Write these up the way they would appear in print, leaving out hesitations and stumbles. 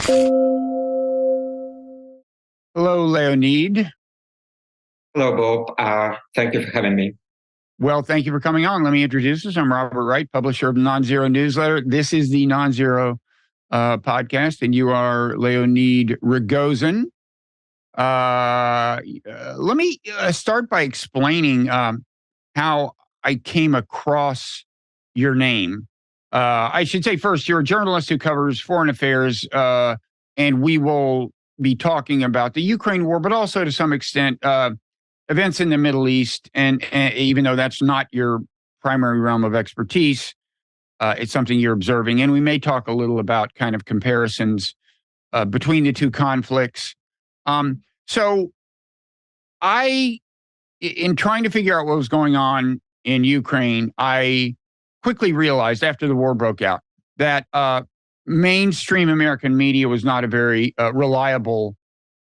Hello, Leonid. Hello, Bob. Thank you for having me. Well, thank you for coming on. Let me introduce us. I'm Robert Wright, publisher of the Nonzero newsletter. This is the Nonzero podcast, and you are Leonid Ragozin. Let me start by explaining how I came across your name. I should say first, you're a journalist who covers foreign affairs, and we will be talking about the Ukraine war, but also to some extent events in the Middle East. And even though that's not your primary realm of expertise, it's something you're observing. And we may talk a little about kind of comparisons between the two conflicts. So in trying to figure out what was going on in Ukraine, I quickly realized after the war broke out that mainstream American media was not a very reliable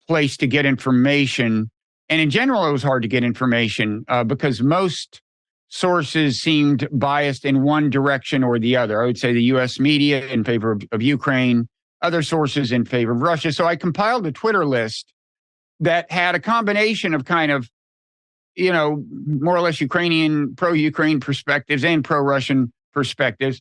place to get information. And in general, it was hard to get information because most sources seemed biased in one direction or the other. I would say the U.S. media in favor of Ukraine, other sources in favor of Russia. So I compiled a Twitter list that had a combination of kind of, more or less Ukrainian, pro-Ukraine perspectives and pro-Russian perspectives,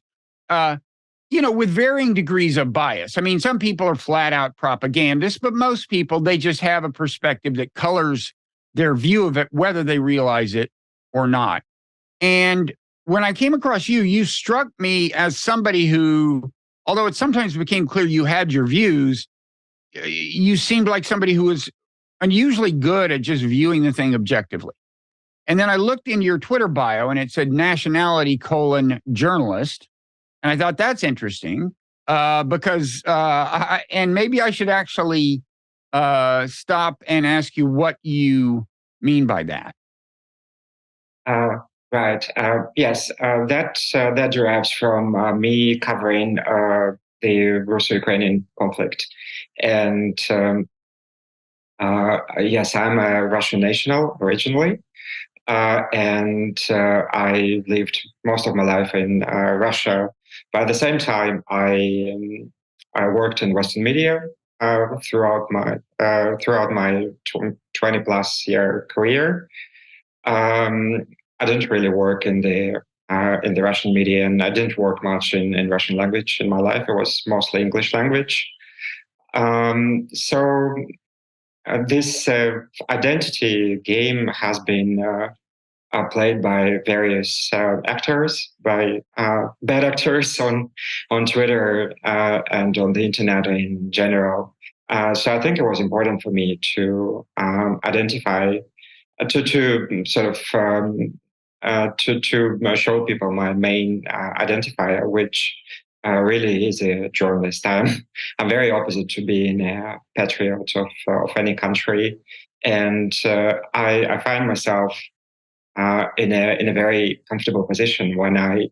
with varying degrees of bias. I mean, some people are flat out propagandists, but most people, they just have a perspective that colors their view of it, whether they realize it or not. And when I came across you, you struck me as somebody who, although it sometimes became clear you had your views, you seemed like somebody who was unusually good at just viewing the thing objectively. And then I looked in your Twitter bio and it said nationality : journalist. And I thought that's interesting because, and maybe I should actually stop and ask you what you mean by that. Right. Yes, that derives from me covering the Russo-Ukrainian conflict. And yes, I'm a Russian national originally. And I lived most of my life in Russia. But at the same time, I worked in Western media throughout my 20+ year career. I didn't really work in the Russian media, and I didn't work much in Russian language in my life. It was mostly English language. So this identity game has been played by various actors, by bad actors on Twitter and on the internet in general. So I think it was important for me to identify, to sort of to show people my main identifier, which really is a journalist. I'm very opposite to being a patriot of any country, and I find myself in a very comfortable position when I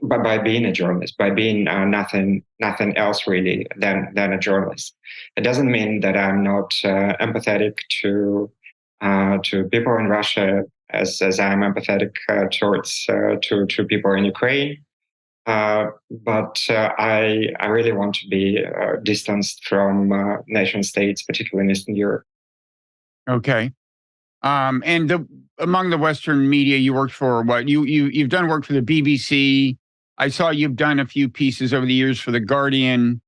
by being a journalist, by being nothing else really than a journalist. It doesn't mean that I'm not empathetic to people in Russia as I'm empathetic towards to people in Ukraine. But I really want to be distanced from nation states, particularly in Eastern Europe. Okay. And among the Western media, you worked for what? You've done work for the BBC. I saw you've done a few pieces over the years for The Guardian.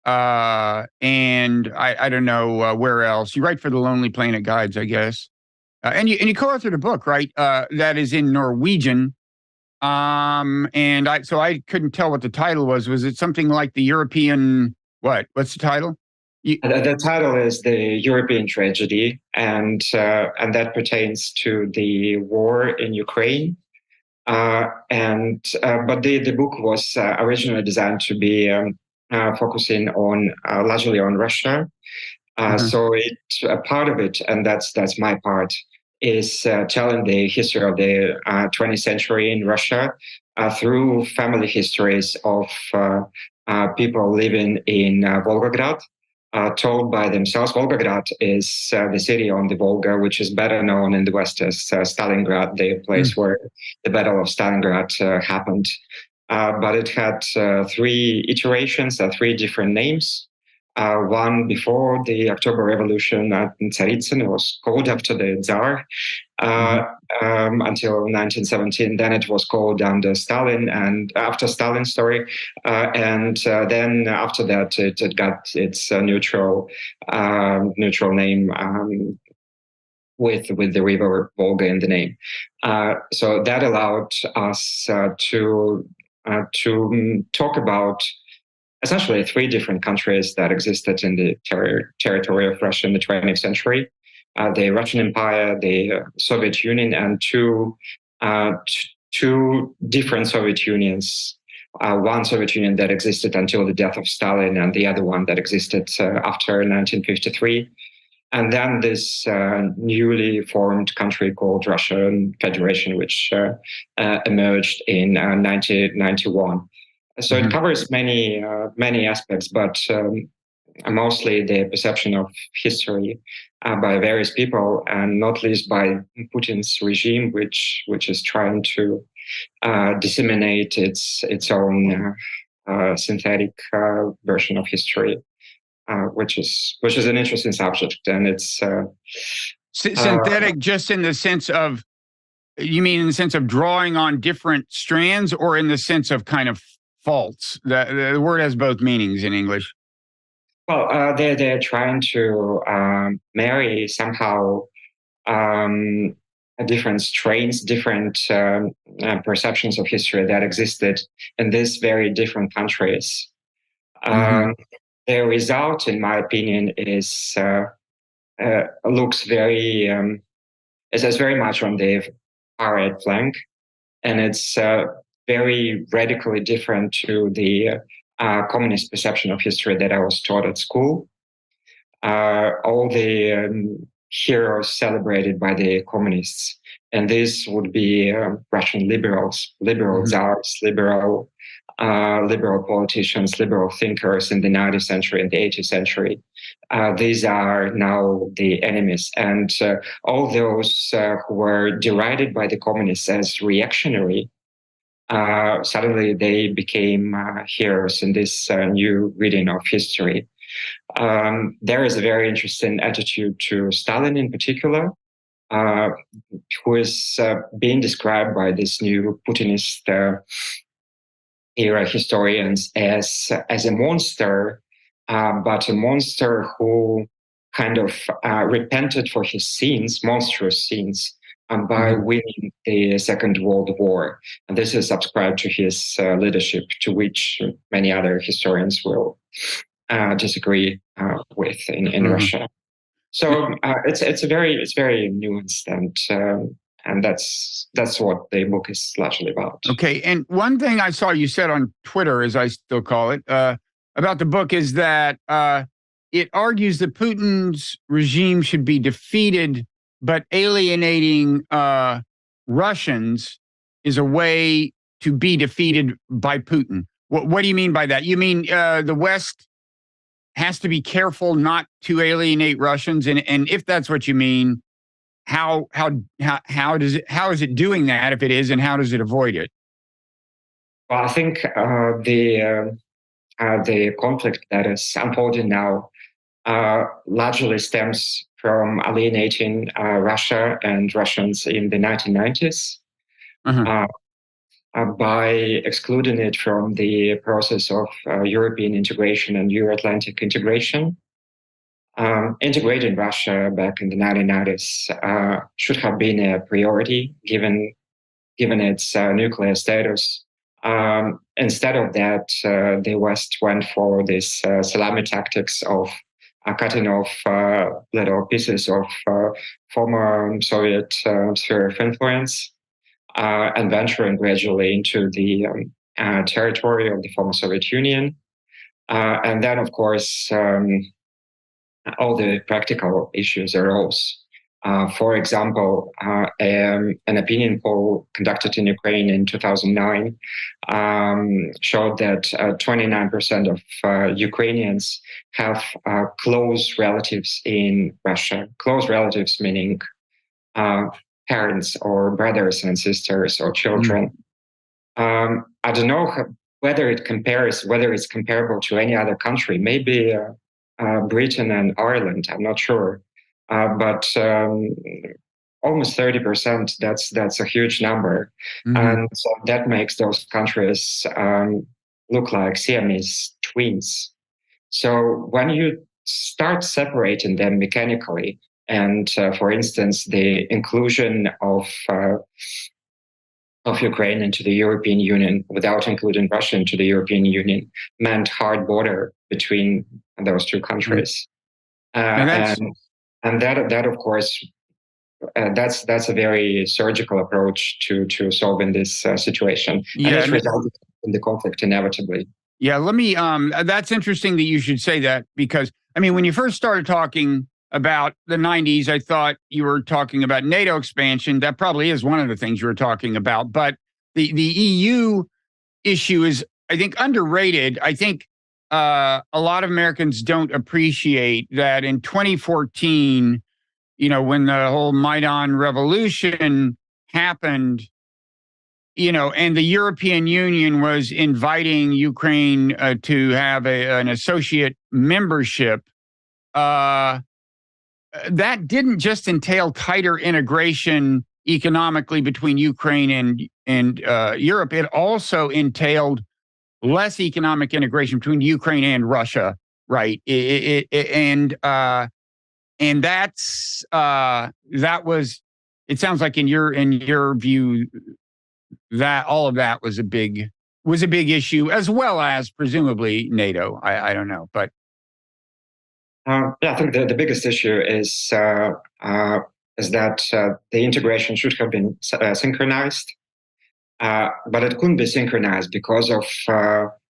And I don't know where else. You write for the Lonely Planet Guides, I guess. And you co-authored a book, right? That is in Norwegian. And I couldn't tell what the title was. Was it something like the European, what's the title? The title is The European Tragedy, and that pertains to the war in Ukraine. But the book was originally designed to be focusing on largely on Russia. So part of it, and that's my part, is telling the history of the 20th century in Russia through family histories of people living in Volgograd, told by themselves. Volgograd is the city on the Volga, which is better known in the West as Stalingrad, the place where the Battle of Stalingrad happened. but it had three iterations, three different names. One before the October Revolution at Tsaritsyn, it was called after the Tsar, until 1917. Then it was called under Stalin, and after Stalin, and then after that it got its neutral name with the river Volga in the name. So that allowed us to talk about essentially three different countries that existed in the territory of Russia in the 20th century. The Russian Empire, the Soviet Union, and two different Soviet Unions. One Soviet Union that existed until the death of Stalin, and the other one that existed after 1953. And then this newly formed country called Russian Federation, which emerged in 1991. So it covers many aspects, but mostly the perception of history by various people, and not least by Putin's regime, which is trying to disseminate its own synthetic version of history, which is an interesting subject, and it's synthetic, just in the sense of, you mean in the sense of drawing on different strands, or in the sense of kind of false? The word has both meanings in English. Well, they're trying to marry somehow different strains, different perceptions of history that existed in these very different countries. The result, in my opinion, is looks very is very much on the far right flank, and it's very radically different to the communist perception of history that I was taught at school. All the heroes celebrated by the communists, and this would be Russian liberals, liberal czars, liberal politicians, liberal thinkers in the 19th century and the 18th century. These are now the enemies. And all those who were derided by the communists as reactionary, suddenly they became heroes in this new reading of history. There is a very interesting attitude to Stalin in particular, who is being described by this new Putinist era historians as a monster, but a monster who kind of repented for his sins, monstrous sins, by winning the Second World War. And this is ascribed to his leadership, to which many other historians will disagree with in Russia. So it's very nuanced, and that's what the book is largely about. Okay, and one thing I saw you said on Twitter, as I still call it, about the book is that it argues that Putin's regime should be defeated, but alienating Russians is a way to be defeated by Putin. What do you mean by that? You mean the West has to be careful not to alienate Russians, and if that's what you mean, how is it doing that if it is, and how does it avoid it? Well, I think the conflict that is unfolding now largely stems from alienating Russia and Russians in the 1990s by excluding it from the process of European integration and Euro-Atlantic integration. Integrating Russia back in the 1990s should have been a priority given its nuclear status. Instead of that, the West went for this salami tactics of cutting off little pieces of former Soviet sphere of influence and venturing gradually into the territory of the former Soviet Union. And then, of course, all the practical issues arose. For example, an opinion poll conducted in Ukraine in 2009 showed that 29% of Ukrainians have close relatives in Russia. Close relatives meaning parents or brothers and sisters or children. I don't know whether it's comparable to any other country. Maybe Britain and Ireland. I'm not sure, but almost 30%. That's a huge number, and so that makes those countries look like Siamese twins. So when you start separating them mechanically, and for instance, the inclusion of Ukraine into the European Union without including Russia into the European Union meant hard border between those two countries, and that of course that's a very surgical approach to solving this situation, and it's resulted in the conflict inevitably. Yeah, let me. That's interesting that you should say that, because I mean, when you first started talking about the 90s, I thought you were talking about NATO expansion. That probably is one of the things you were talking about. But the EU issue is, I think, underrated. I think a lot of Americans don't appreciate that in 2014, when the whole Maidan revolution happened, and the European Union was inviting Ukraine to have an associate membership, that didn't just entail tighter integration economically between Ukraine and Europe. It also entailed less economic integration between Ukraine and Russia, right? And that's that was. It sounds like in your view, that all of that was a big issue, as well as presumably NATO. I don't know, but yeah, I think the biggest issue is that the integration should have been synchronized, but it couldn't be synchronized because of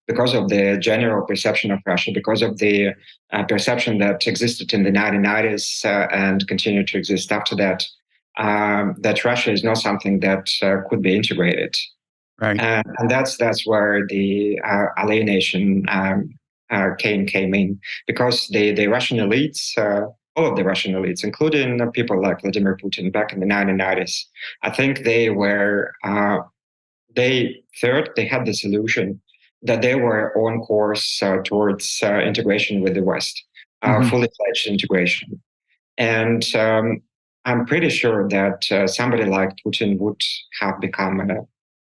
the general perception of Russia, because of the perception that existed in the 1990s and continued to exist after that. That Russia is not something that could be integrated, right? And that's where the alienation came in, because the Russian elites, all of the Russian elites, including people like Vladimir Putin back in the 1990s, I think they had this illusion that they were on course towards integration with the West, fully fledged integration, and I'm pretty sure that somebody like Putin would have become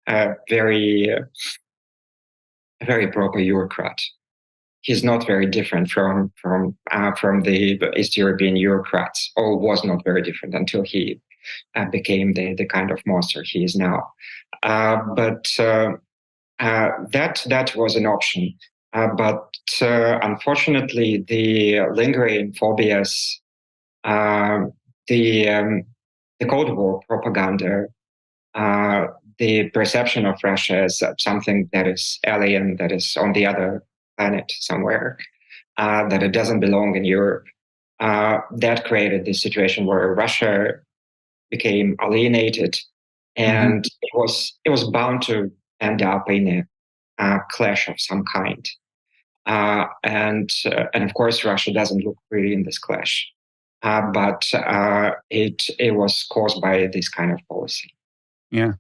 a very proper bureaucrat. He's not very different from the East European bureaucrats, or was not very different until he became the kind of monster he is now. But that was an option. But unfortunately, the lingering phobias, the Cold War propaganda, the perception of Russia as something that is alien, that is on the other planet somewhere, that it doesn't belong in Europe, that created this situation where Russia became alienated, and it was bound to end up in a clash of some kind. And of course, Russia doesn't look pretty in this clash. But it was caused by this kind of policy. Yeah.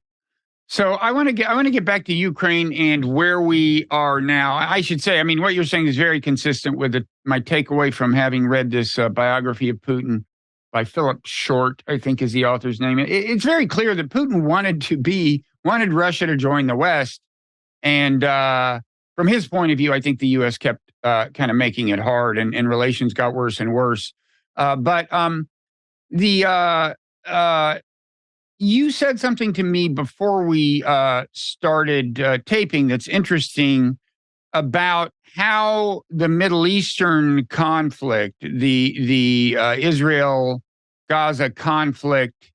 So I want to get back to Ukraine and where we are now. I should say, I mean, what you're saying is very consistent with my takeaway from having read this biography of Putin by Philip Short, I think is the author's name. It's very clear that Putin wanted Russia to join the West, and from his point of view, I think the U.S. kept kind of making it hard, and relations got worse and worse. But you said something to me before we started taping that's interesting about how the Middle Eastern conflict, the Israel-Gaza conflict,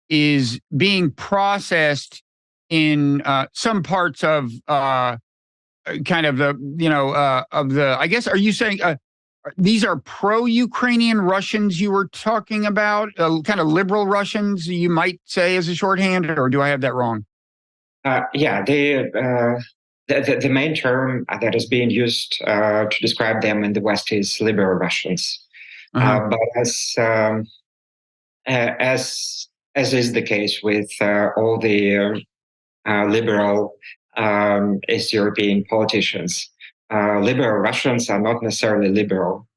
is being processed in some parts of kind of the I guess, are you saying these are pro-Ukrainian Russians you were talking about, kind of liberal Russians, you might say, as a shorthand, or do I have that wrong? Yeah, the main term that is being used to describe them in the West is liberal Russians. But as is the case with all the liberal East European politicians. Liberal Russians are not necessarily liberal.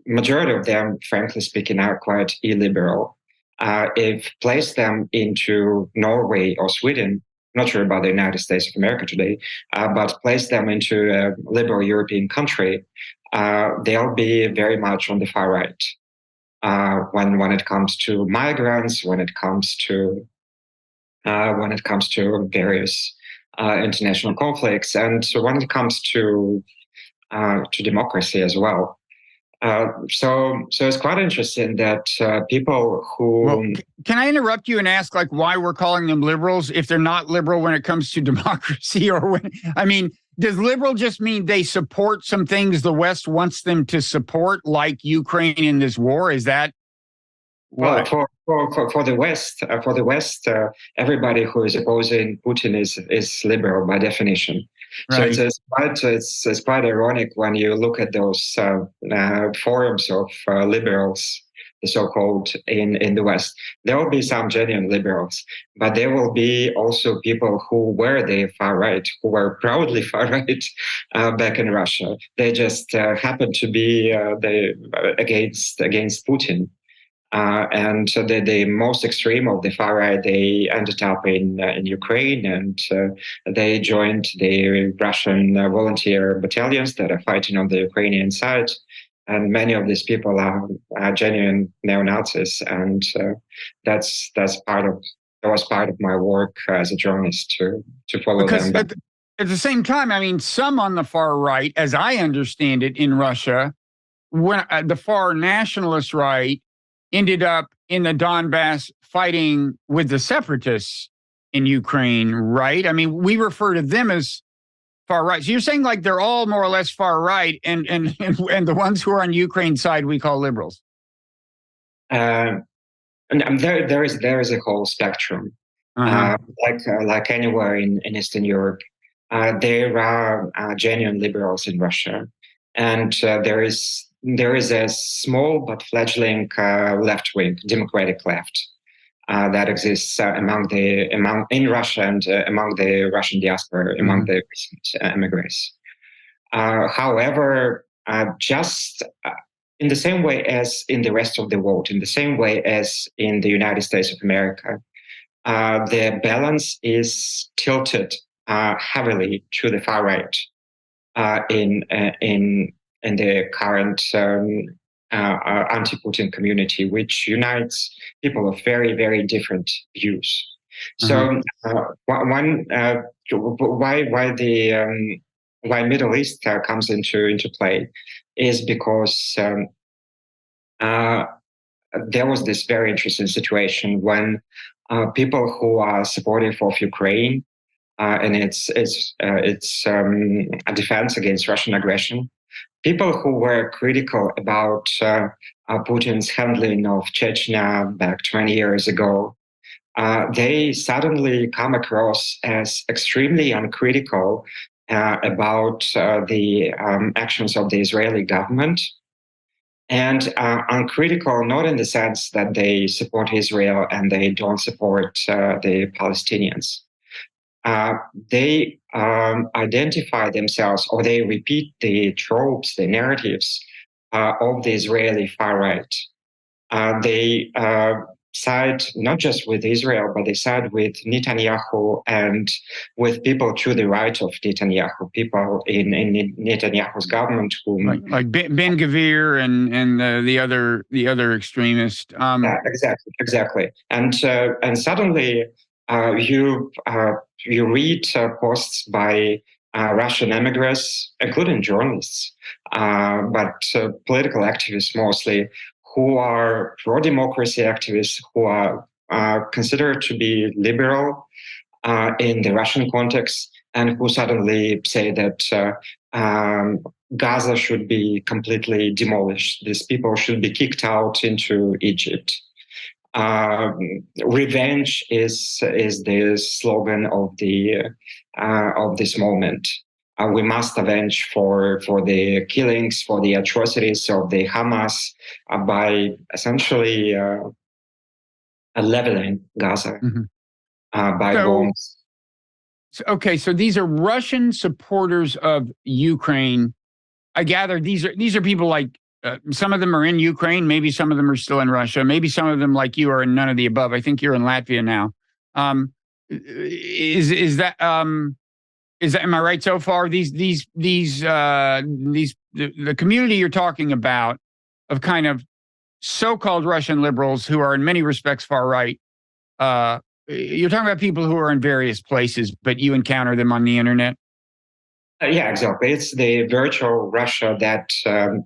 Majority of them, frankly speaking, are quite illiberal. If place them into Norway or Sweden, not sure about the United States of America today, but place them into a liberal European country, they'll be very much on the far right. When it comes to migrants, when it comes to various international conflicts, and so when it comes to democracy as well. So it's quite interesting that people who... Well, can I interrupt you and ask, like, why we're calling them liberals if they're not liberal when it comes to democracy? Or when, I mean, does liberal just mean they support some things the West wants them to support, like Ukraine in this war? Is that what? Well, for the West, everybody who is opposing Putin is liberal by definition. Right. So it's quite ironic when you look at those forums of liberals, the so-called in the West. There will be some genuine liberals, but there will be also people who were the far right, who were proudly far right back in Russia. They just happened to be against Putin. And so the most extreme of the far right, they ended up in Ukraine, and they joined the Russian volunteer battalions that are fighting on the Ukrainian side. And many of these people are genuine neo-Nazis, and that was part of my work as a journalist to follow them. At the same time, I mean, some on the far right, as I understand it, in Russia, when the far nationalist right ended up in the Donbass fighting with the separatists in Ukraine, right? I mean, we refer to them as far right. So you're saying like they're all more or less far right, and the ones who are on Ukraine's side we call liberals. And there is a whole spectrum, like anywhere in Eastern Europe. There are genuine liberals in Russia, and there is a small but fledgling left wing, democratic left, that exists in Russia and among the Russian diaspora, among the recent immigrants. However, just in the same way as in the rest of the world, in the same way as in the United States of America, the balance is tilted heavily to the far right in the current anti-Putin community, which unites people of very, very different views. So, why Middle East comes into play is because there was this very interesting situation when people who are supportive of Ukraine and its a defense against Russian aggression, people who were critical about Putin's handling of Chechnya back 20 years ago, they suddenly come across as extremely uncritical about the actions of the Israeli government, and uncritical not in the sense that they support Israel and they don't support the Palestinians. They identify themselves, or they repeat the tropes, the narratives of the Israeli far right. They side not just with Israel, but they side with Netanyahu and with people to the right of Netanyahu, people in Netanyahu's government, who like Ben Gvir and the other extremist. Exactly. And suddenly you read posts by Russian immigrants, including journalists, but political activists mostly, who are pro-democracy activists, who are considered to be liberal in the Russian context, and who suddenly say that Gaza should be completely demolished. These people should be kicked out into Egypt. Revenge is the slogan of this moment. We must avenge for the killings, for the atrocities of the Hamas by essentially leveling Gaza by bombs. Okay, so these are Russian supporters of Ukraine. I gather these are people like some of them are in Ukraine, maybe some of them are still in Russia, maybe some of them like you are in none of the above. I think you're in Latvia now. Is that am I right so far? The community you're talking about of kind of so-called Russian liberals who are in many respects far right. You're talking about people who are in various places, but you encounter them on the internet. Yeah, exactly. It's the virtual Russia that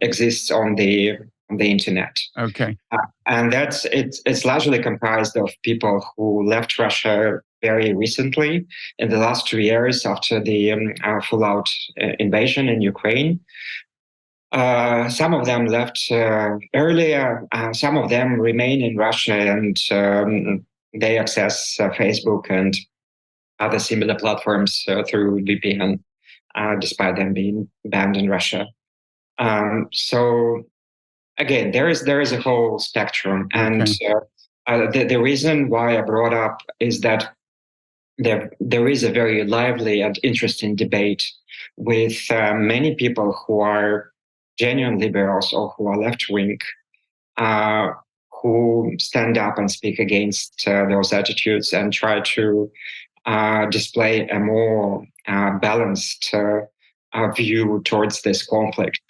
exists on the internet. Okay. And it's largely comprised of people who left Russia very recently in the last 2 years after the full-out invasion in Ukraine. Some of them left earlier. Some of them remain in Russia, and they access Facebook and other similar platforms through VPN, despite them being banned in Russia. So again, there is a whole spectrum, and the reason why I brought up is that there is a very lively and interesting debate with many people who are genuine liberals or who are left wing, who stand up and speak against those attitudes and try to display a more balanced view towards this conflict.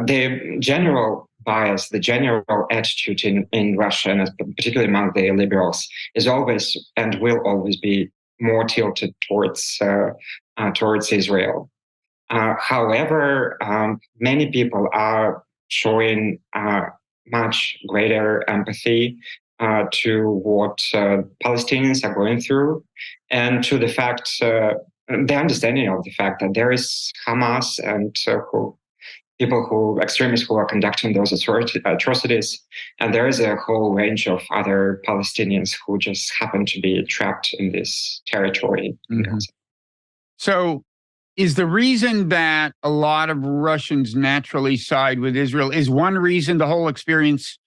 The general bias, the general attitude in Russia, and particularly among the liberals, is always and will always be more tilted towards Israel. However, many people are showing much greater empathy to what Palestinians are going through, and to the fact, the understanding of the fact that there is Hamas and extremists who are conducting those atrocities, and there is a whole range of other Palestinians who just happen to be trapped in this territory. Mm-hmm. So, is the reason that a lot of Russians naturally side with Israel is one reason the whole experience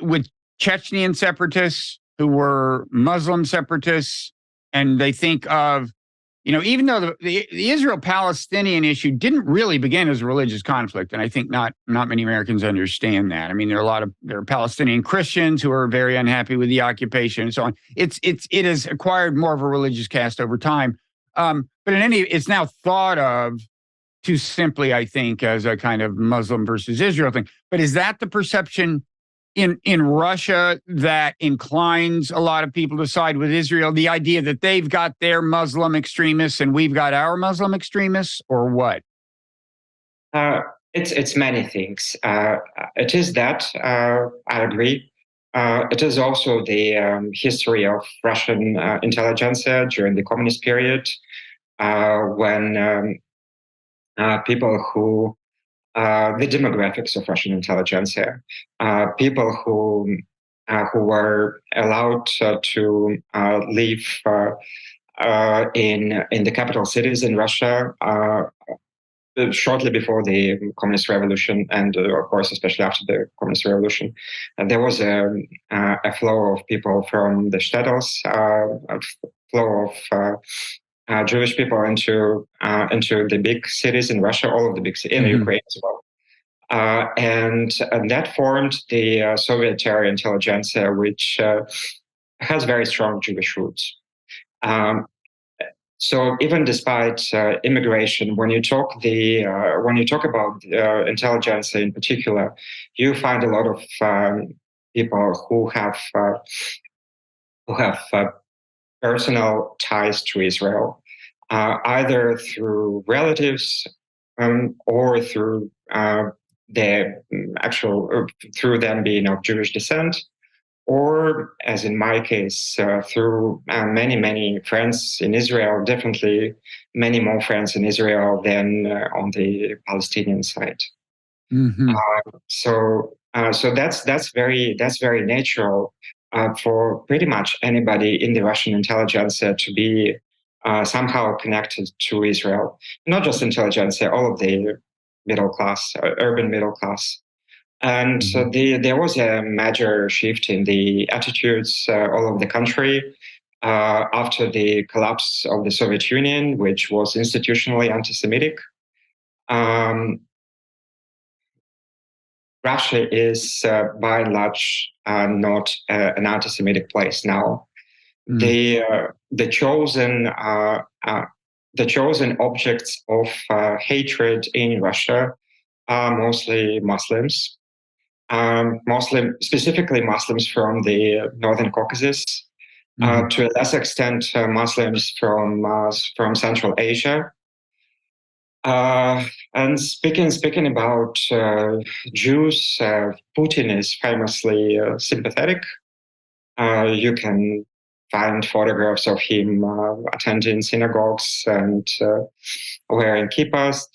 with Chechnyan separatists who were Muslim separatists, and they think of, even though the Israel-Palestinian issue didn't really begin as a religious conflict, and I think not many Americans understand that. I mean, there are Palestinian Christians who are very unhappy with the occupation and so on. It has acquired more of a religious cast over time. But it's now thought of too simply, I think, as a kind of Muslim versus Israel thing. But is that the perception in Russia that inclines a lot of people to side with Israel? The idea that they've got their Muslim extremists and we've got our Muslim extremists, or what? It's many things. It is that, I agree. It is also the history of Russian intelligentsia during the communist period, when people who the demographics of Russian intelligentsia, people who were allowed to live in the capital cities in Russia shortly before the Communist Revolution, and of course, especially after the Communist Revolution. There was a flow of people from the shtetls, a flow of Jewish people into the big cities in Russia, all of the big cities, in Ukraine as well. And that formed the Soviet terror intelligentsia, which has very strong Jewish roots. So even despite immigration, when you talk about intelligentsia in particular, you find a lot of people who have personal ties to Israel, either through relatives or through through them being of Jewish descent, or, as in my case, through many friends in Israel, definitely many more friends in Israel than on the Palestinian side. Mm-hmm. So that's very natural for pretty much anybody in the Russian intelligentsia to be somehow connected to Israel. Not just intelligentsia, all of the middle class, urban middle class. And there was a major shift in the attitudes all over the country after the collapse of the Soviet Union, which was institutionally anti-Semitic. Russia is, by and large, not an anti-Semitic place now. The chosen objects of hatred in Russia are mostly Muslims, specifically Muslims from the Northern Caucasus, to a lesser extent Muslims from Central Asia. And speaking about Jews, Putin is famously sympathetic. You can find photographs of him attending synagogues and wearing kippahs.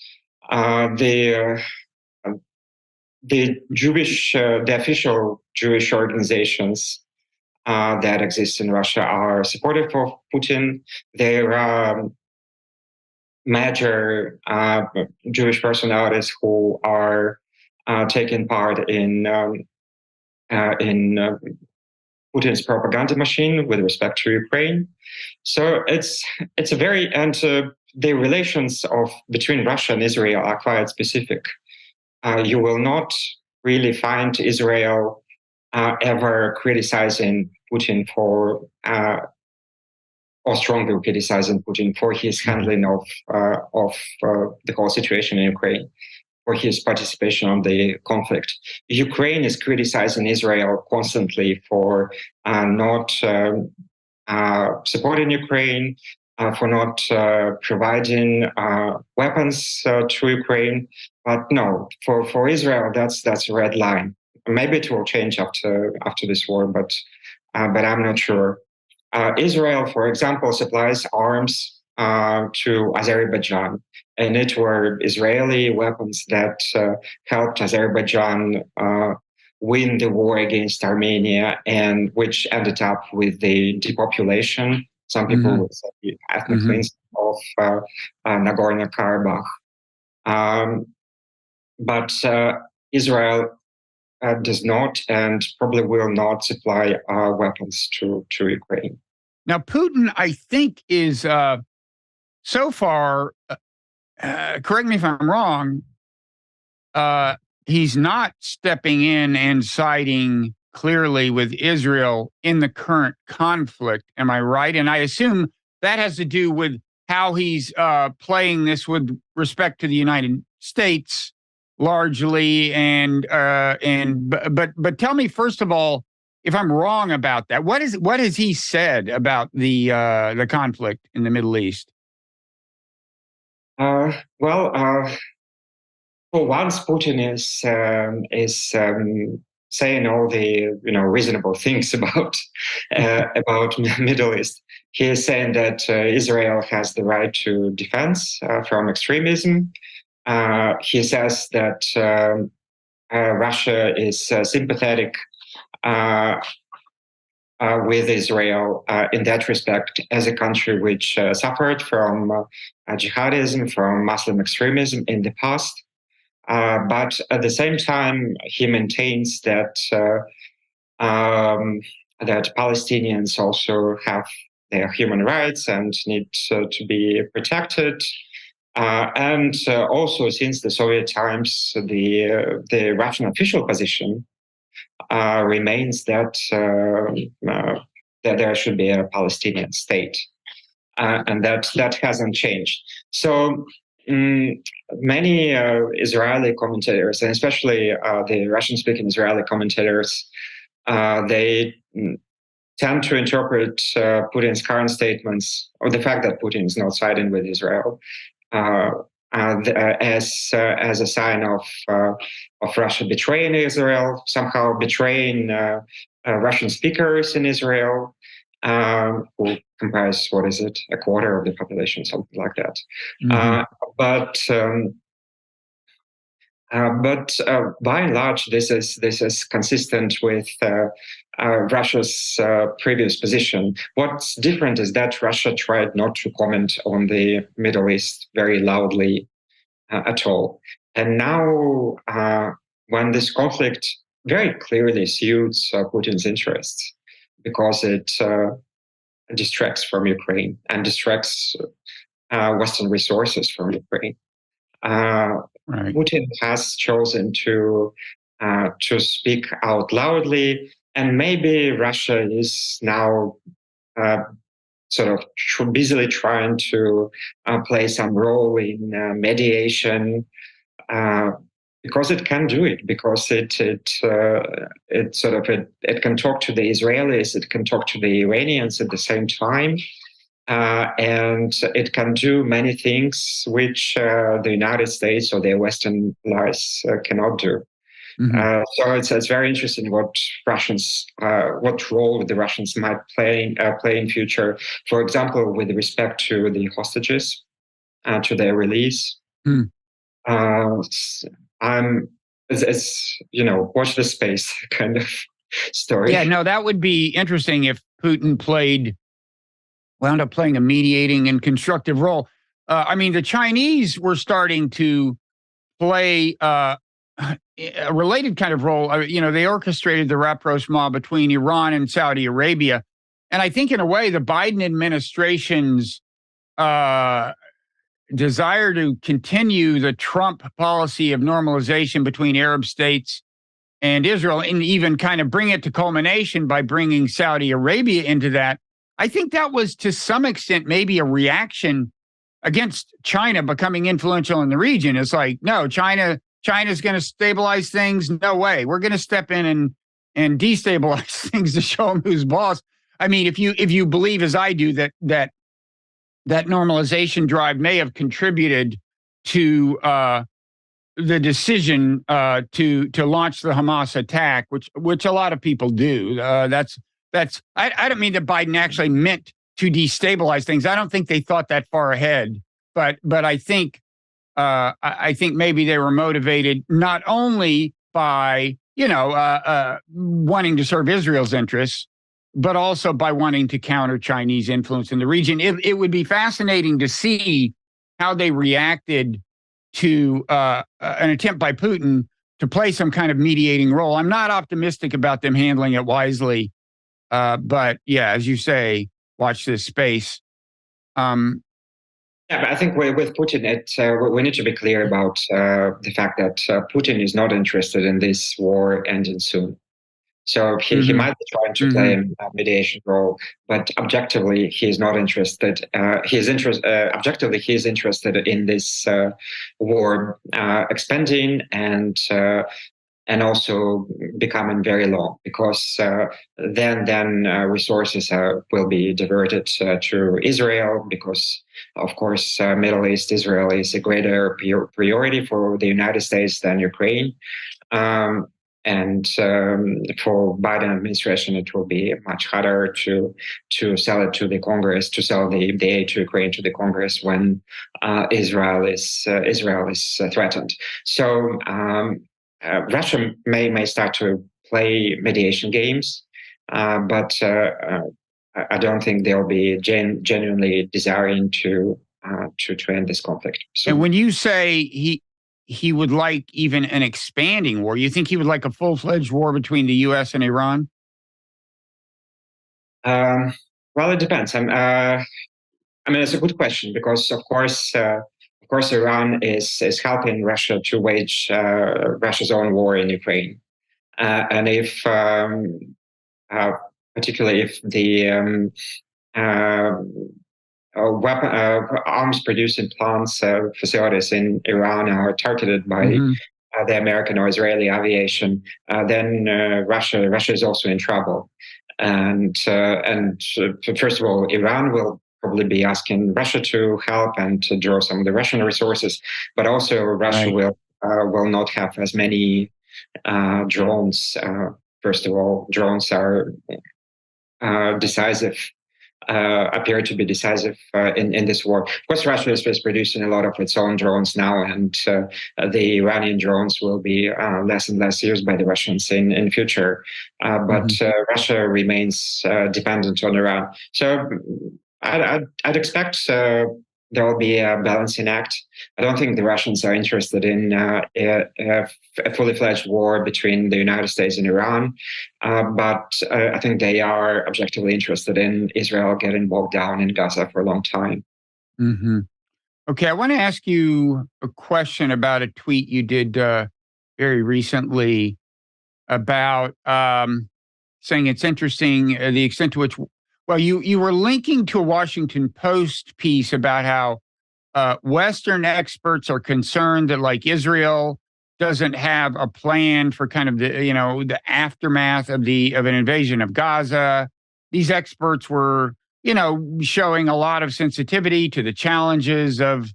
The official Jewish organizations that exist in Russia are supportive of Putin. There are major Jewish personalities who are taking part in Putin's propaganda machine with respect to Ukraine. So it's a very, and the relations between Russia and Israel are quite specific. You will not really find Israel ever criticizing Putin or strongly criticizing Putin for his handling of the whole situation in Ukraine, for his participation on the conflict. Ukraine is criticizing Israel constantly for not supporting Ukraine, for not providing weapons to Ukraine. But no, for Israel, that's a red line. Maybe it will change after this war, but I'm not sure. Israel, for example, supplies arms to Azerbaijan, and it were Israeli weapons that helped Azerbaijan win the war against Armenia, and which ended up with the depopulation. Some people would say ethnic cleansing of Nagorno-Karabakh. But Israel does not and probably will not supply weapons to Ukraine. Now, Putin, I think, is so far, correct me if I'm wrong, he's not stepping in and siding clearly with Israel in the current conflict. Am I right? And I assume that has to do with how he's playing this with respect to the United States largely. But tell me, first of all, if I'm wrong about that, what has he said about the conflict in the Middle East? For once, Putin is saying all the reasonable things about Middle East. He is saying that Israel has the right to defense from extremism. He says that Russia is sympathetic with Israel in that respect, as a country which suffered from jihadism, from Muslim extremism in the past. But at the same time, he maintains that Palestinians also have their human rights and need to be protected. And also, since the Soviet times, the Russian official position remains that there should be a Palestinian state, and that hasn't changed. So many Israeli commentators, and especially the Russian-speaking Israeli commentators, they tend to interpret Putin's current statements, or the fact that Putin is not siding with Israel, as a sign of Russia betraying Israel, somehow betraying Russian speakers in Israel, who comprise, a quarter of the population, something like that. But by and large, this is consistent with Russia's previous position. What's different is that Russia tried not to comment on the Middle East very loudly at all. And now, when this conflict very clearly suits Putin's interests, because it distracts from Ukraine and distracts Western resources from Ukraine. Right. Putin has chosen to speak out loudly, and maybe Russia is now sort of busily trying to play some role in mediation, because it can do it, because it can talk to the Israelis, it can talk to the Iranians at the same time. And it can do many things which the United States or the Western allies cannot do. Mm-hmm. So it's very interesting what role the Russians might play in future. For example, with respect to the hostages, to their release. Mm. It's watch the space kind of story. Yeah, no, that would be interesting if Putin wound up playing a mediating and constructive role. I mean, the Chinese were starting to play a related kind of role. They orchestrated the rapprochement between Iran and Saudi Arabia. And I think in a way, the Biden administration's desire to continue the Trump policy of normalization between Arab states and Israel, and even kind of bring it to culmination by bringing Saudi Arabia into that, I think that was to some extent maybe a reaction against China becoming influential in the region. It's like, no, China's going to stabilize things. No way. We're going to step in and destabilize things to show them who's boss. I mean, if you believe, as I do, that normalization drive may have contributed to the decision to launch the Hamas attack, which a lot of people do. I don't mean that Biden actually meant to destabilize things. I don't think they thought that far ahead, but I think maybe they were motivated not only by wanting to serve Israel's interests, but also by wanting to counter Chinese influence in the region. It would be fascinating to see how they reacted to an attempt by Putin to play some kind of mediating role. I'm not optimistic about them handling it wisely. But yeah, as you say, watch this space. Yeah, but I think with Putin, we need to be clear about the fact that Putin is not interested in this war ending soon. So he might be trying to play a mediation role, but objectively, he is not interested. Objectively, he is interested in this war expanding and also becoming very long, because then resources will be diverted to Israel, because of course Middle East, Israel is a greater priority for the United States than Ukraine. And for Biden administration, it will be much harder to sell it to the Congress, to sell the aid to Ukraine to the Congress when Israel is threatened. So Russia may start to play mediation games, but I don't think they'll be genuinely desiring to end this conflict. So, and when you say he would like even an expanding war, you think he would like a full-fledged war between the U.S. and Iran? Well, it depends. I mean, it's a good question, because of course, Iran is helping Russia to wage Russia's own war in Ukraine, and if particularly if the arms producing plants, facilities in Iran are targeted by the American or Israeli aviation, then Russia is also in trouble. And first of all, Iran will probably be asking Russia to help and to draw some of the Russian resources, but also Russia will not have as many drones. First of all, drones are decisive. Appear to be decisive in this war. Of course, Russia is producing a lot of its own drones now, and the Iranian drones will be less and less used by the Russians in future. But Russia remains dependent on Iran. So I'd expect there will be a balancing act. I don't think the Russians are interested in a fully fledged war between the United States and Iran, but I think they are objectively interested in Israel getting bogged down in Gaza for a long time. Mm-hmm. Okay, I want to ask you a question about a tweet you did very recently about saying it's interesting the extent to which, well, you were linking to a Washington Post piece about how Western experts are concerned that like Israel doesn't have a plan for kind of the aftermath of an invasion of Gaza. These experts were showing a lot of sensitivity to the challenges of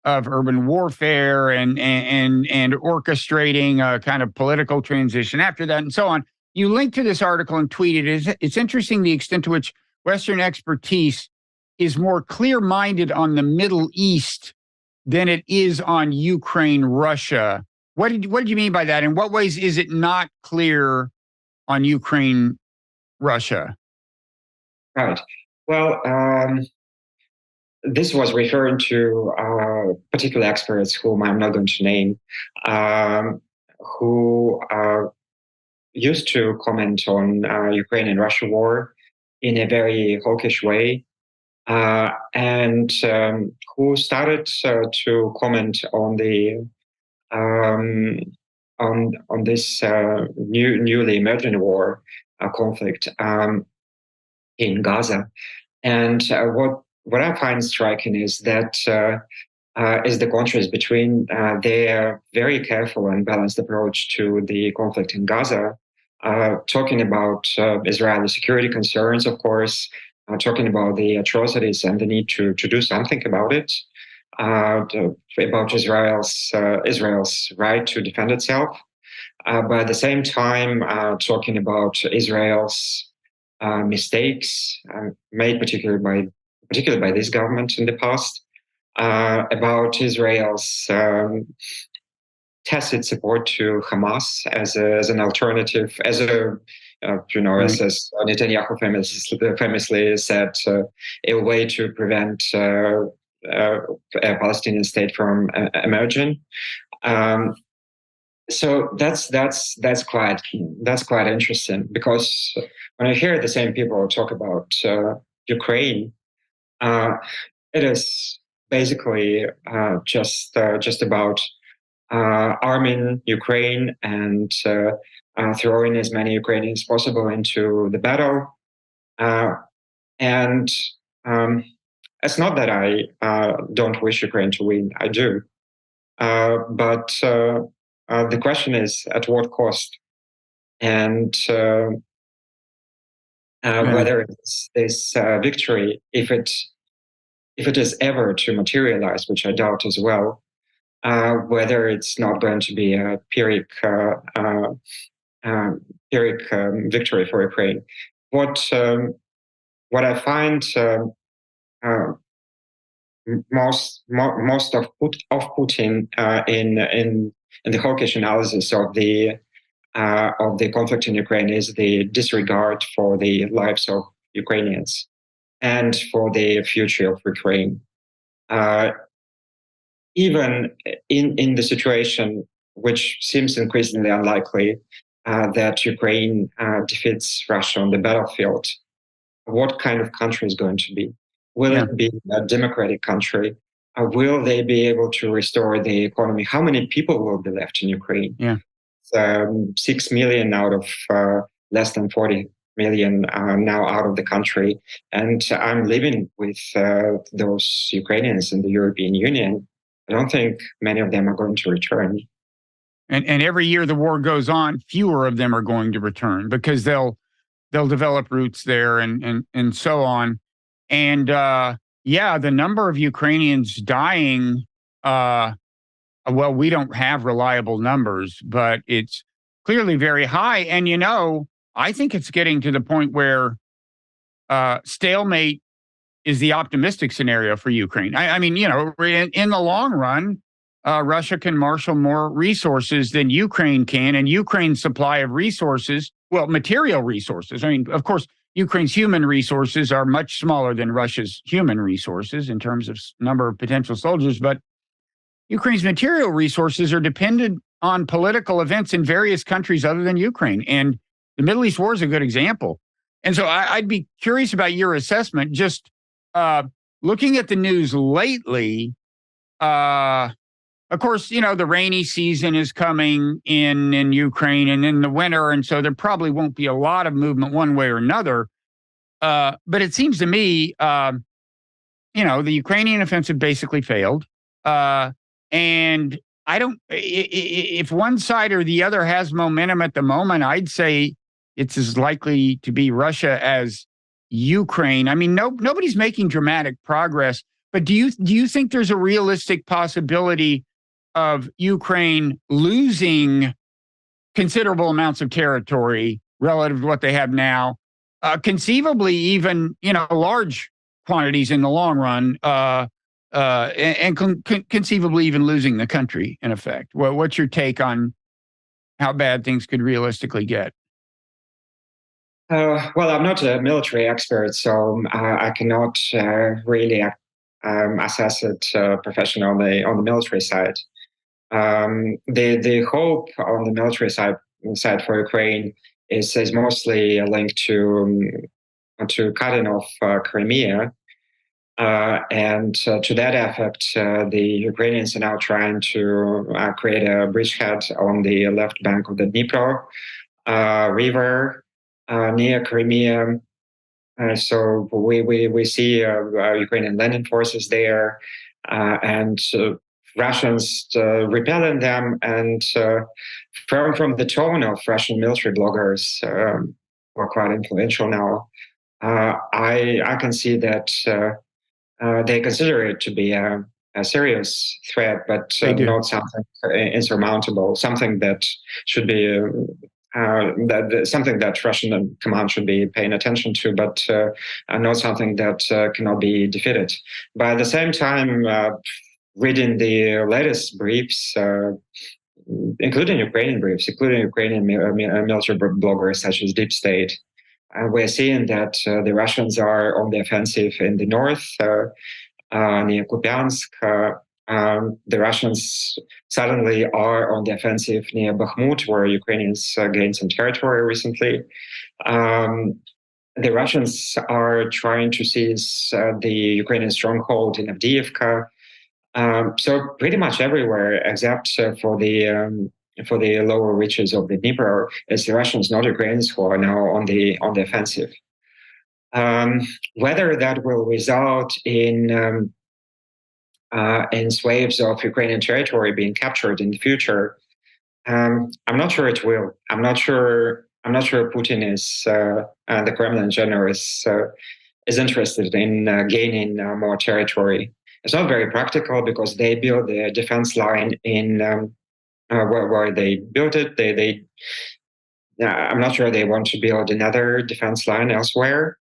urban warfare and orchestrating a kind of political transition after that and so on. You linked to this article and tweeted, it's interesting the extent to which Western expertise is more clear-minded on the Middle East than it is on Ukraine, Russia. What did you mean by that? In what ways is it not clear on Ukraine, Russia? Right. Well, this was referring to particular experts whom I'm not going to name, who used to comment on Ukraine and Russia war in a very hawkish way, and who started to comment on the on this newly emerging war conflict in Gaza. And what I find striking is that is the contrast between their very careful and balanced approach to the conflict in Gaza, talking about Israeli security concerns, of course, talking about the atrocities and the need to do something about it, about Israel's right to defend itself, but at the same time talking about Israel's mistakes made particularly by this government in the past, about Israel's tacit support to Hamas as an alternative, as Netanyahu famously said, a way to prevent a Palestinian state from emerging. So that's quite interesting, because when I hear the same people talk about Ukraine, it is basically just about arming Ukraine and throwing as many Ukrainians as possible into the battle. And it's not that I don't wish Ukraine to win. I do. But the question is, at what cost? And whether it's this victory, if it is ever to materialize, which I doubt as well, whether it's not going to be a Pyrrhic victory for Ukraine. What I find most of Putin in the hawkish analysis of the conflict in Ukraine is the disregard for the lives of Ukrainians and for the future of Ukraine. Even in the situation, which seems increasingly unlikely, that Ukraine defeats Russia on the battlefield, what kind of country is going to be? Will it be a democratic country? Will they be able to restore the economy? How many people will be left in Ukraine? 6 million out of less than 40 million now out of the country. And I'm living with those Ukrainians in the European Union. I don't think many of them are going to return. And every year the war goes on, fewer of them are going to return because they'll develop roots there and so on. And the number of Ukrainians dying, well, we don't have reliable numbers, but it's clearly very high. And, I think it's getting to the point where stalemate is the optimistic scenario for Ukraine. I mean, in the long run, Russia can marshal more resources than Ukraine can, and Ukraine's supply of resources, well, material resources. I mean, of course, Ukraine's human resources are much smaller than Russia's human resources in terms of number of potential soldiers, but Ukraine's material resources are dependent on political events in various countries other than Ukraine. And the Middle East war is a good example. And so I'd be curious about your assessment, just looking at the news lately. Of course, the rainy season is coming in Ukraine and in the winter. And so there probably won't be a lot of movement one way or another. But it seems to me, the Ukrainian offensive basically failed. And I don't, if one side or the other has momentum at the moment, I'd say it's as likely to be Russia as Ukraine. I mean, nobody's making dramatic progress, but do you think there's a realistic possibility of Ukraine losing considerable amounts of territory relative to what they have now, conceivably even, large quantities in the long run, and conceivably even losing the country in effect? What's your take on how bad things could realistically get? Well, I'm not a military expert, so I cannot really assess it professionally on the military side. The hope on the military side for Ukraine is mostly linked to cutting off Crimea. And to that effect, the Ukrainians are now trying to create a bridgehead on the left bank of the Dnipro river near Crimea. So we see Ukrainian landing forces there, and Russians repelling them. And from the tone of Russian military bloggers, who are quite influential now, I can see that they consider it to be a serious threat, but not something insurmountable, something that should be something that Russian command should be paying attention to, but not something that cannot be defeated. But at the same time, reading the latest briefs, including Ukrainian briefs, including Ukrainian military bloggers such as Deep State, we're seeing that the Russians are on the offensive in the north, near Kupiansk. The Russians suddenly are on the offensive near Bakhmut, where Ukrainians gained some territory recently. The Russians are trying to seize the Ukrainian stronghold in Avdiivka. So pretty much everywhere, except for the lower reaches of the Dnieper, it's the Russians, not Ukrainians, who are now on the offensive. Whether that will result in swaths of Ukrainian territory being captured in the future, I'm not sure it will. I'm not sure Putin is the Kremlin in general is interested in gaining more territory. It's not very practical because they build the defense line in where they built it. I'm not sure they want to build another defense line elsewhere.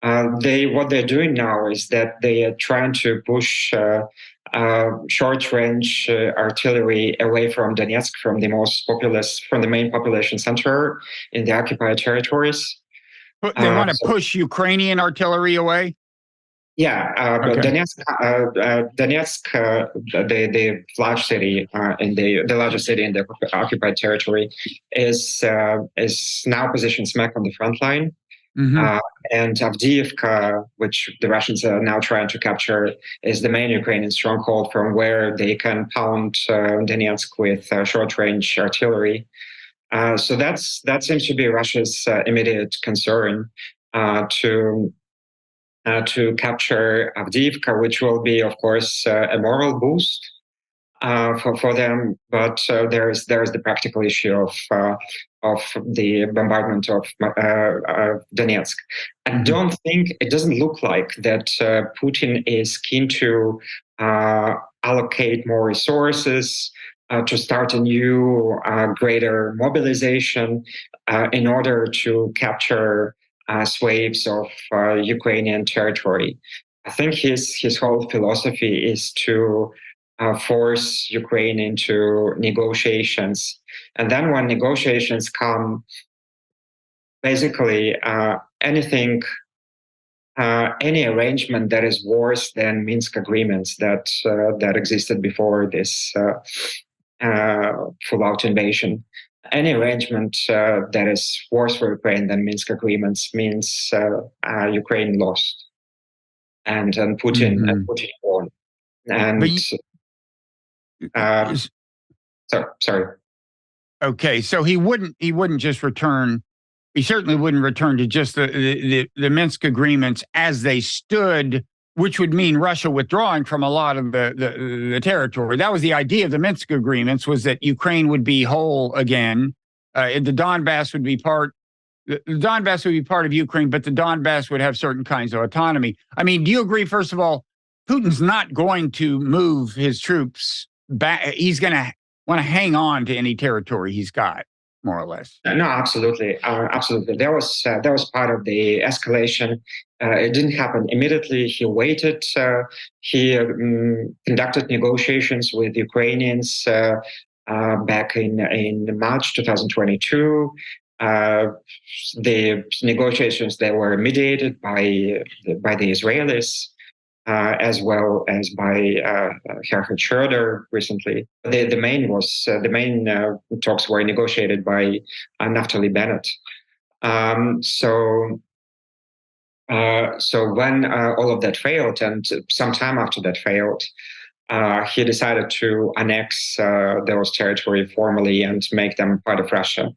What they're doing now is that they are trying to push short-range artillery away from Donetsk, from the main population center in the occupied territories. But they want to push Ukrainian artillery away? Yeah, okay. Donetsk, the large city in the largest city in the occupied territory, is now positioned smack on the front line. Mm-hmm. And Avdiivka, which the Russians are now trying to capture, is the main Ukrainian stronghold from where they can pound Donetsk with short-range artillery. So that seems to be Russia's immediate concern, to capture Avdiivka, which will be, of course, a moral boost for them. But there's the practical issue of the bombardment of Donetsk. I don't think, it doesn't look like that Putin is keen to allocate more resources, to start a new, greater mobilization in order to capture swaths of Ukrainian territory. I think his whole philosophy is to force Ukraine into negotiations. And then when negotiations come basically any arrangement that is worse than Minsk agreements that existed before this full-out invasion. Any arrangement that is worse for Ukraine than Minsk agreements means Ukraine lost, and Putin won. And sorry. Okay, so he wouldn't just return. He certainly wouldn't return to just the Minsk agreements as they stood, which would mean Russia withdrawing from a lot of the territory. That was the idea of the Minsk agreements, was that Ukraine would be whole again. The Donbass would be part of Ukraine, but the Donbass would have certain kinds of autonomy. I mean, do you agree, first of all, Putin's not going to move his troops back? He's going to want to hang on to any territory he's got, more or less. No, absolutely, absolutely. That was part of the escalation. It didn't happen immediately. He waited. He conducted negotiations with Ukrainians back in March 2022. The negotiations, they were mediated by the Israelis, as well as by Gerhard Schroeder recently. The main talks were negotiated by Naftali Bennett. So when all of that failed, and some time after that failed, he decided to annex those territories formally and make them part of Russia.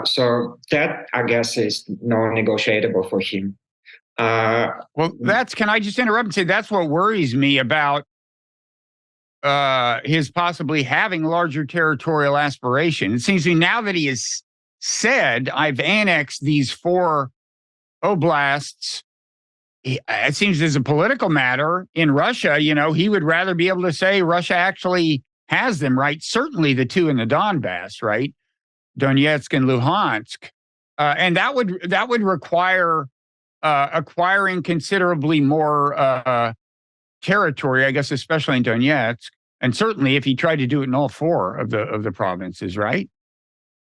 So that, I guess, is non-negotiable for him. Well, can I just interrupt and say that's what worries me about his possibly having larger territorial aspirations. It seems to me now that he has said, I've annexed these 4 oblasts, it seems as a political matter in Russia, he would rather be able to say Russia actually has them, right? Certainly the 2 in the Donbass, right? Donetsk and Luhansk. And that would require acquiring considerably more territory, I guess, especially in Donetsk, and certainly if he tried to do it in all 4 of the provinces, right?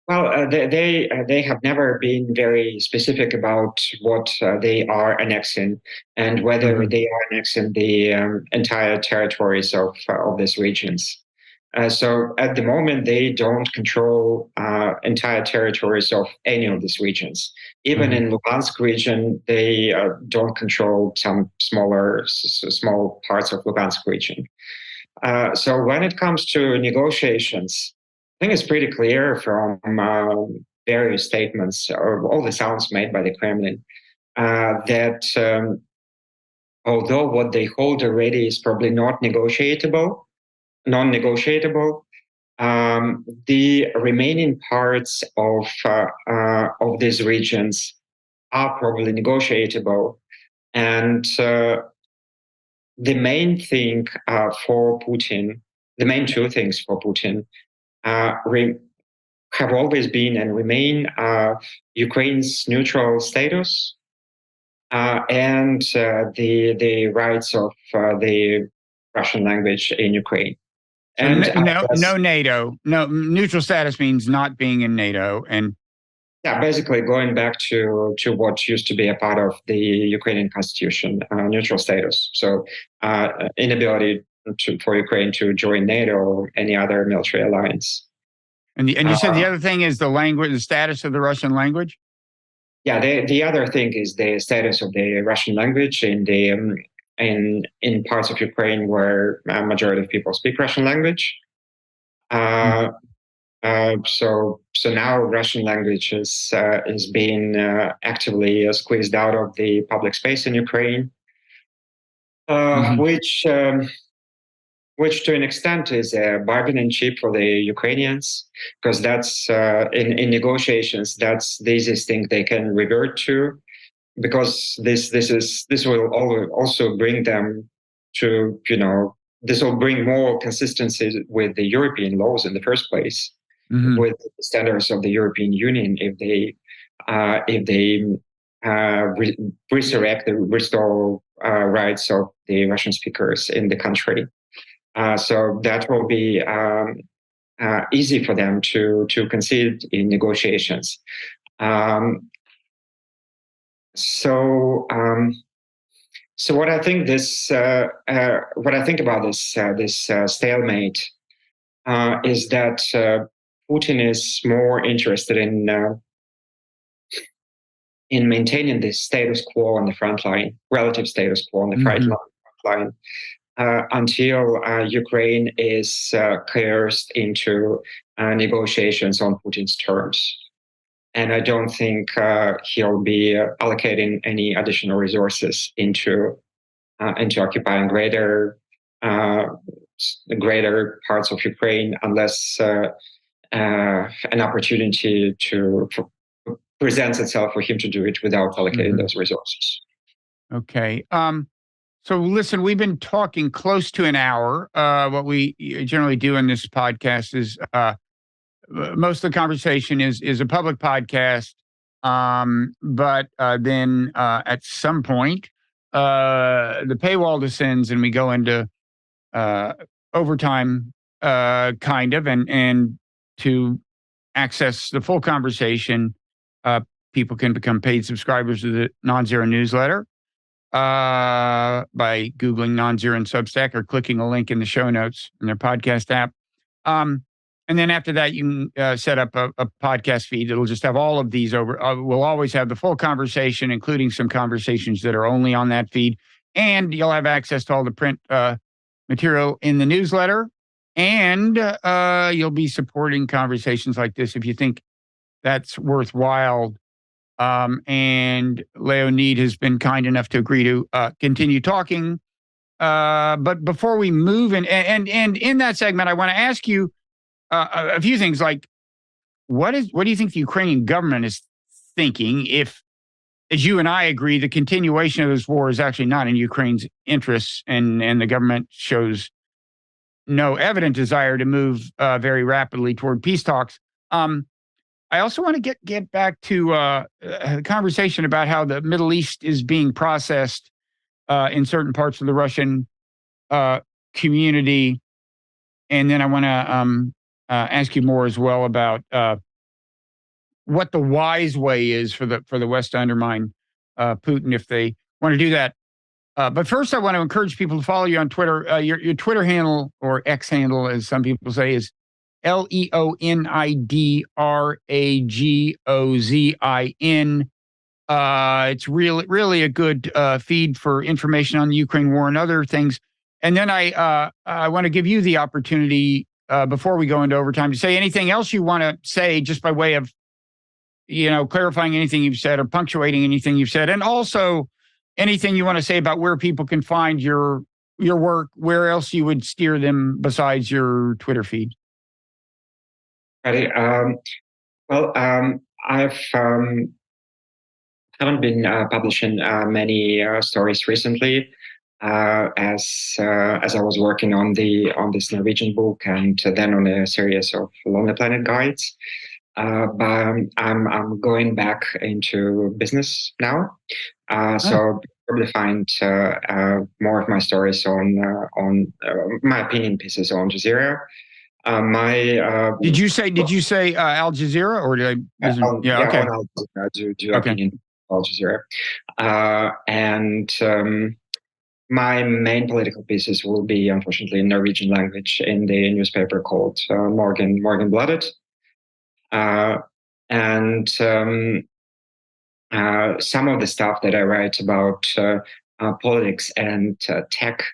Well, they have never been very specific about what they are annexing and whether they are annexing the entire territories of these regions. So at the moment, they don't control entire territories of any of these regions. Even in Luhansk region, they don't control some small parts of Luhansk region. So when it comes to negotiations, I think it's pretty clear from various statements or all the sounds made by the Kremlin that although what they hold already is probably non-negotiable, the remaining parts of these regions are probably negotiable. And the main thing for Putin, the main 2 things for Putin, have always been and remain Ukraine's neutral status and the rights of the Russian language in Ukraine. And no NATO, no neutral status means not being in NATO, and basically going back to what used to be a part of the Ukrainian constitution, neutral status. So inability for Ukraine to join NATO or any other military alliance. And you said the other thing is the language, the status of the Russian language? Yeah, the other thing is the status of the Russian language in parts of Ukraine where a majority of people speak Russian language. So now Russian language is being actively squeezed out of the public space in Ukraine, which to an extent is a bargaining chip for the Ukrainians, because that's in negotiations, that's the easiest thing they can revert to, because this will also bring them to, this will bring more consistency with the European laws in the first place, with the standards of the European Union, if they restore rights of the Russian speakers in the country. So that will be easy for them to concede in negotiations. So, so what I think what I think about this stalemate is that Putin is more interested in maintaining the status quo on the front line, relative status quo on the front line, until Ukraine is coerced into negotiations on Putin's terms. And I don't think he'll be allocating any additional resources into occupying greater parts of Ukraine unless an opportunity presents itself for him to do it without allocating those resources. Okay. So listen, we've been talking close to an hour. What we generally do in this podcast is most of the conversation is a public podcast. But then at some point, the paywall descends and we go into overtime, kind of, and to access the full conversation, people can become paid subscribers to the Nonzero newsletter by Googling Nonzero and Substack or clicking a link in the show notes in their podcast app. And then after that, you can set up a podcast feed. It'll just have all of these over. We'll always have the full conversation, including some conversations that are only on that feed. And you'll have access to all the print material in the newsletter. And you'll be supporting conversations like this if you think that's worthwhile. And Leonid has been kind enough to agree to continue talking. But before we move and in that segment, I want to ask you a few things like what do you think the Ukrainian government is thinking if, as you and I agree, the continuation of this war is actually not in Ukraine's interests and the government shows no evident desire to move very rapidly toward peace talks. I also want to get back to a conversation about how the Middle East is being processed in certain parts of the Russian community. And then I want to ask you more as well about what the wise way is for the West to undermine Putin if they want to do that. But first, I want to encourage people to follow you on Twitter. Your Twitter handle, or X handle, as some people say, is LeonidRagozin. It's really a good feed for information on the Ukraine war and other things. And then I want to give you the opportunity before we go into overtime to say anything else you want to say, just by way of clarifying anything you've said or punctuating anything you've said, and also anything you want to say about where people can find your work, where else you would steer them besides your Twitter feed. Right. I've haven't been publishing many stories recently, as I was working on this Norwegian book and then on a series of Lonely Planet guides. But I'm going back into business now, so probably find more of my stories on my opinion pieces on Jazeera. Did you say Al Jazeera, or did I? Okay. Do opinion Al Jazeera, and my main political pieces will be, unfortunately, in Norwegian language in the newspaper called Morgen Bladet. And some of the stuff that I write about politics and tech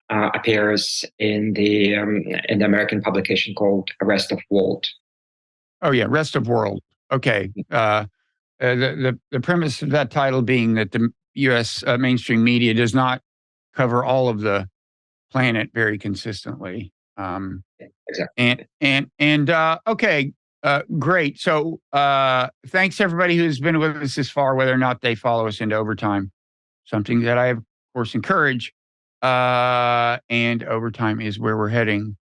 appears in the American publication called Rest of World. Oh yeah, Rest of World. Okay. The premise of that title being that the U.S. Mainstream media does not cover all of the planet very consistently. Exactly. And okay. Great. So thanks to everybody who's been with us this far, whether or not they follow us into overtime, something that I, of course, encourage. And overtime is where we're heading.